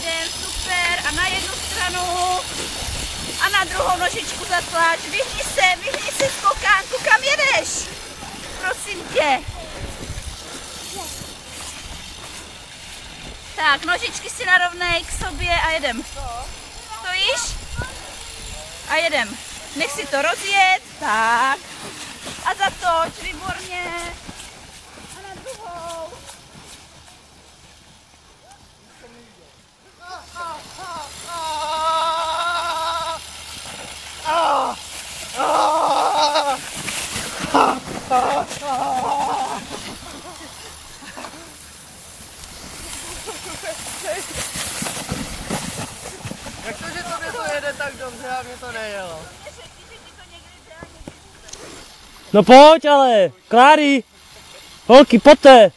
jeden, super. A na jednu stranu. A na druhou nožičku zatlač. Vyhni se skokánku, kam jedeš? Prosím tě. Tak, nožičky si narovnej k sobě a jedem. Stojíš? A jedem. Nech si to rozjet. Tak. A zatoč, výborně. A na druhou. Jak to, že tobě to jede tak dobře a mě to nejelo? No pojď ale, Klári, holky, pojďte.